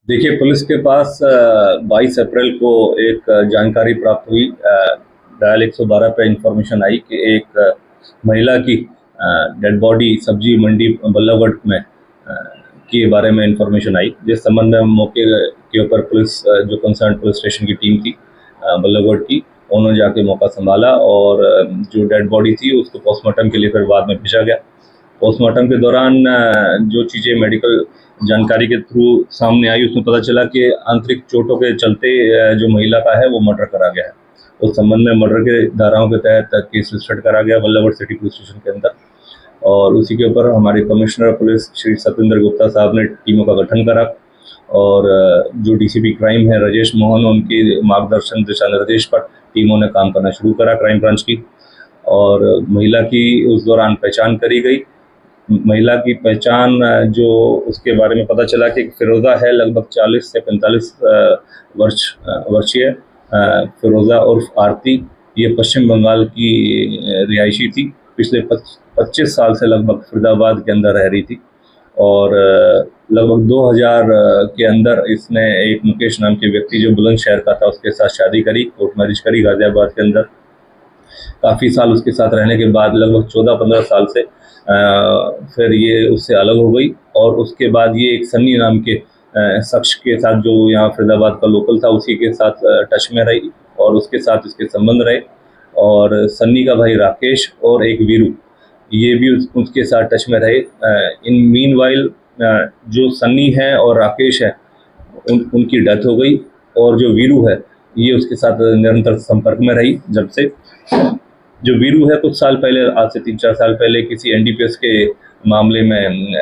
देखिए, पुलिस के पास 22 अप्रैल को एक जानकारी प्राप्त हुई। डायल 112 पे इंफॉर्मेशन आई कि एक महिला की डेड बॉडी सब्जी मंडी बल्लभगढ़ में के बारे में इंफॉर्मेशन आई, जिस संबंध में मौके के ऊपर पुलिस जो कंसर्न पुलिस स्टेशन की टीम थी बल्लभगढ़ की, उन्होंने जाके मौका संभाला और जो डेड बॉडी थी उसको पोस्टमार्टम के लिए फिर बाद में भेजा गया। पोस्टमार्टम के दौरान जो चीज़ें मेडिकल जानकारी के थ्रू सामने आई, उसमें पता चला कि आंतरिक चोटों के चलते जो महिला का है वो मर्डर करा गया है। उस संबंध में मर्डर के धाराओं के तहत केस रजिस्टर्ड करा गया बल्लभगढ़ सिटी पुलिस स्टेशन के अंदर, और उसी के ऊपर हमारे कमिश्नर पुलिस श्री सत्येंद्र गुप्ता साहब ने टीमों का गठन करा और जो डीसीपी क्राइम है राजेश मोहन, उनके मार्गदर्शन दिशा निर्देश पर टीमों ने काम करना शुरू करा क्राइम ब्रांच की। और महिला की उस दौरान पहचान करी गई। महिला की पहचान जो उसके बारे में पता चला कि फिरोज़ा है, लगभग 40 से 45 वर्षीय फिरोज़ा उर्फ आरती। ये पश्चिम बंगाल की रिहायशी थी। पिछले 25 साल से लगभग फरीदाबाद के अंदर रह रही थी और लगभग 2000 के अंदर इसने एक मुकेश नाम के व्यक्ति जो बुलंदशहर का था उसके साथ शादी करी, कोर्ट मैरिज करी गाजियाबाद के अंदर। काफ़ी साल उसके साथ रहने के बाद लगभग 14-15 साल से फिर ये उससे अलग हो गई और उसके बाद ये एक सन्नी नाम के शख्स के साथ जो यहाँ फरीदाबाद का लोकल था उसी के साथ टच में रही और उसके साथ इसके संबंध रहे। और सन्नी का भाई राकेश और एक वीरू, ये भी उसके साथ टच में रहे। इन मीनवाइल जो सन्नी है और राकेश है उनकी डेथ हो गई और जो वीरू है ये उसके साथ निरंतर संपर्क में रही। जब से जो वीरू है कुछ साल पहले, आज से 3-4 साल पहले किसी एनडीपीएस के मामले में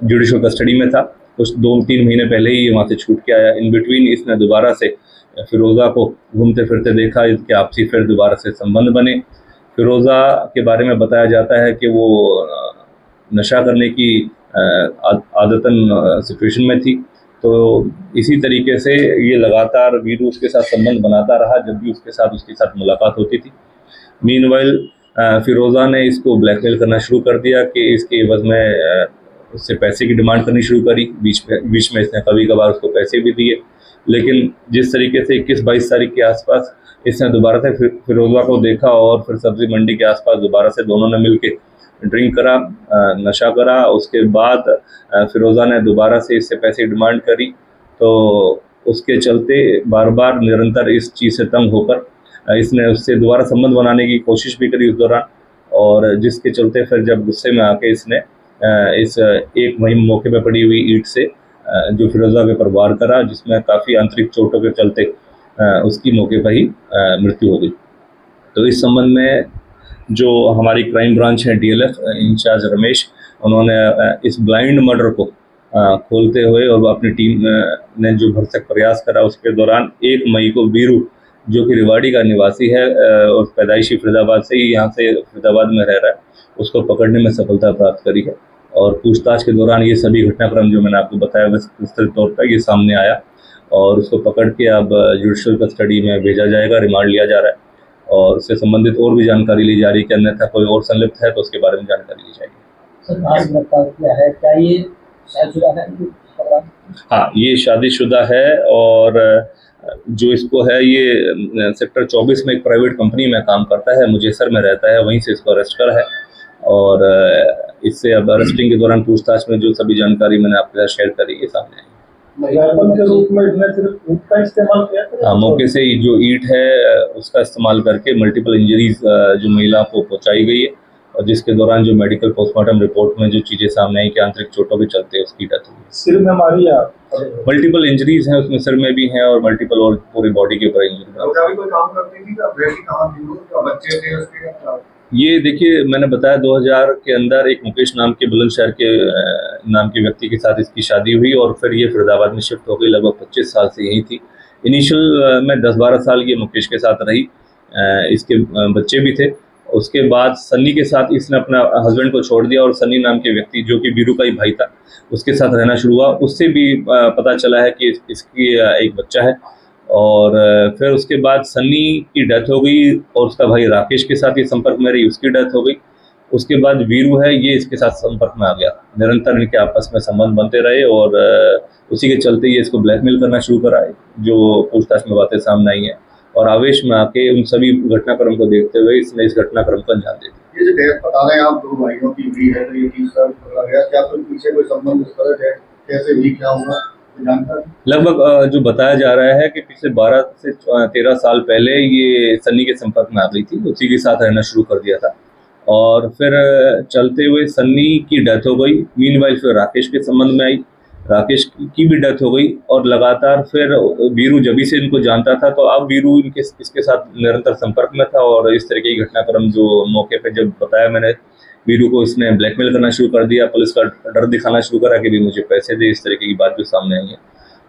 जुडिशियल कस्टडी में था। कुछ 2-3 महीने पहले ही वहाँ से छूट के आया। इन बिटवीन इसने दोबारा से फिरोज़ा को घूमते फिरते देखा, इसके आपसी फिर दोबारा से संबंध बने। फिरोज़ा के बारे में बताया जाता है कि वो नशा करने की आदतन सिचुएशन में थी। तो इसी तरीके से ये लगातार वीरू उसके साथ संबंध बनाता रहा जब भी उसके साथ मुलाकात होती थी। मीनवाइल फिरोज़ा ने इसको ब्लैकमेल करना शुरू कर दिया कि इसके एवज में उससे पैसे की डिमांड करनी शुरू करी। बीच में इसने कभी कभार उसको पैसे भी दिए, लेकिन जिस तरीके से 21-22 तारीख के आसपास इसने दोबारा से फिरोज़ा को देखा और फिर सब्जी मंडी के आसपास दोबारा से दोनों ने मिलकर ड्रिंक करा, नशा करा। उसके बाद फिरोज़ा ने दोबारा से इससे पैसे की डिमांड करी, तो उसके चलते बार बार निरंतर इस चीज़ से तंग होकर इसने उससे दोबारा संबंध बनाने की कोशिश भी करी उस दौरान, और जिसके चलते फिर जब गुस्से में आके इसने इस एक वहीं मौके पर पड़ी हुई ईंट से जो फिरोज़ा के ऊपर वार करा, जिसमें काफ़ी आंतरिक चोटों के चलते उसकी मौके पर ही मृत्यु हो गई। तो इस संबंध में जो हमारी क्राइम ब्रांच है डीएलएफ इंचार्ज रमेश, उन्होंने इस ब्लाइंड मर्डर को खोलते हुए और अपनी टीम ने जो भरसक प्रयास करा, उसके दौरान 1 मई को वीरू जो कि रेवाड़ी का निवासी है और पैदाइशी फरीदाबाद से ही यहाँ से फरीदाबाद में रह रहा है, उसको पकड़ने में सफलता प्राप्त करी है। और पूछताछ के दौरान ये सभी घटनाक्रम जो मैंने आपको बताया विस्तृत तौर पर ये सामने आया और उसको पकड़ के अब जुडिशियल कस्टडी में भेजा जाएगा, रिमांड लिया जा रहा है और उससे संबंधित और भी जानकारी ली जा रही है कि अन्यथा कोई और संलिप्त है तो उसके बारे में जानकारी ली जाएगी। सर, आज गिरफ्तार किया है, क्या ये शादीशुदा है? हाँ, ये शादीशुदा है और जो इसको है ये सेक्टर 24 में एक प्राइवेट कंपनी में काम करता है, मुजेसर में रहता है, वहीं से इसको अरेस्ट करा है। और इससे अब अरेस्टिंग के दौरान पूछताछ में जो सभी जानकारी मैंने आपके साथ शेयर करी है सामने आई। के रूप में इसने सिर्फ ईंट का इस्तेमाल किया था? मौके से जो ईंट है उसका इस्तेमाल करके मल्टीपल इंजरीज जो महिला को पहुंचाई गई है और जिसके दौरान जो मेडिकल पोस्टमार्टम रिपोर्ट में जो चीज़ें सामने आई कि आंतरिक चोटों के चलते उसकी डेथ हुई। सिर में मारी या मल्टीपल इंजरीज हैं, उसमें सिर में भी हैं और मल्टीपल और पूरी बॉडी के ऊपर इंजरी। ये देखिए, मैंने बताया 2000 के अंदर एक मुकेश नाम के बुलंदशहर के नाम के व्यक्ति के साथ इसकी शादी हुई और फिर ये फरीदाबाद में शिफ्ट हो गई। लगभग 25 साल से यही थी। इनिशियल में 10-12 साल ये मुकेश के साथ रही, इसके बच्चे भी थे। उसके बाद सन्नी के साथ इसने अपना हस्बैंड को छोड़ दिया और सन्नी नाम के व्यक्ति जो कि वीरू का ही भाई था उसके साथ रहना शुरू हुआ। उससे भी पता चला है कि इसकी एक बच्चा है। और फिर उसके बाद सन्नी की डेथ हो गई और उसका भाई राकेश के साथ ये संपर्क में रही, उसकी डेथ हो गई। उसके बाद वीरू है, ये इसके साथ संपर्क में आ गया। निरंतर इनके आपस में संबंध बनते रहे और उसी के चलते ये इसको ब्लैकमेल करना शुरू करा है, जो पूछताछ में बातें सामने आई हैं। और आवेश में आके उन सभी घटनाक्रम को देखते हुए इसने इस घटनाक्रम को अंजाम दे दिया। ये जो डेथ बता रहे हैं आप, 2 भाइयों की हुई है, तो ये तीसरा पकड़ा गया, क्या कोई पीछे कोई संबंध इस तरह है, कैसे हुई, क्या हुआ जानकारी? लगभग जो बताया जा रहा है कि पिछले 12 से 13 साल पहले ये सन्नी के संपर्क में आ गई थी, उसी के साथ रहना शुरू कर दिया था और फिर चलते हुए सन्नी की डेथ हो गई। मीनवाइल फिर राकेश के संबंध में आई, राकेश की भी डेथ हो गई और लगातार फिर वीरू जब से इनको जानता था, तो अब वीरू इसके साथ निरंतर संपर्क में था और इस तरह की घटनाक्रम जो मौके पे जब बताया मैंने, वीरू को इसने ब्लैकमेल करना शुरू कर दिया, पुलिस का डर दिखाना शुरू करा कि भी मुझे पैसे दे, इस तरीके की बात जो सामने आई है।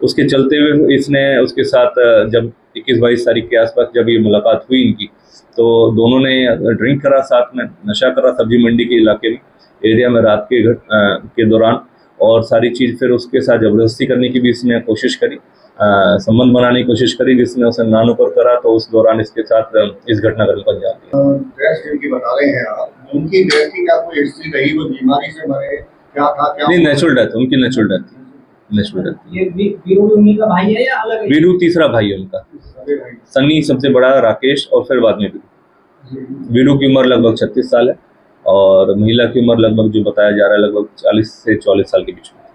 उसके चलते हुए इसने उसके साथ जब 21-22 तारीख के आसपास जब ये मुलाकात हुई इनकी, तो दोनों ने ड्रिंक करा, साथ में नशा करा सब्जी मंडी के इलाके में एरिया में रात के दौरान, और सारी चीज़ फिर उसके साथ ज़बरदस्ती करने की भी इसने कोशिश करी, संबंध बनाने की कोशिश करी, जिसने उसे नानुकर करा। तो उस दौरान इसके साथ इस घटनाक्रम को अंजाम दिया। डेथ जिनकी बता रहे हैं आप, उनकी डेथ की क्या कोई हिस्ट्री रही, वो बीमारी से मरे, क्या था, क्या? नहीं, नेचुरल डेथ, उनकी नेचुरल डेथ थी, नेचुरल डेथ। ये वीरू भी उन्हीं का भाई है या अलग है? वीरू तीसरा भाई है उनका, सन्नी सबसे बड़ा, राकेश और फिर बाद में वीरू। वीरू की उम्र लगभग 36 साल है और महिला की उम्र लगभग जो बताया जा रहा है लगभग 40 से 44 साल के बीच में।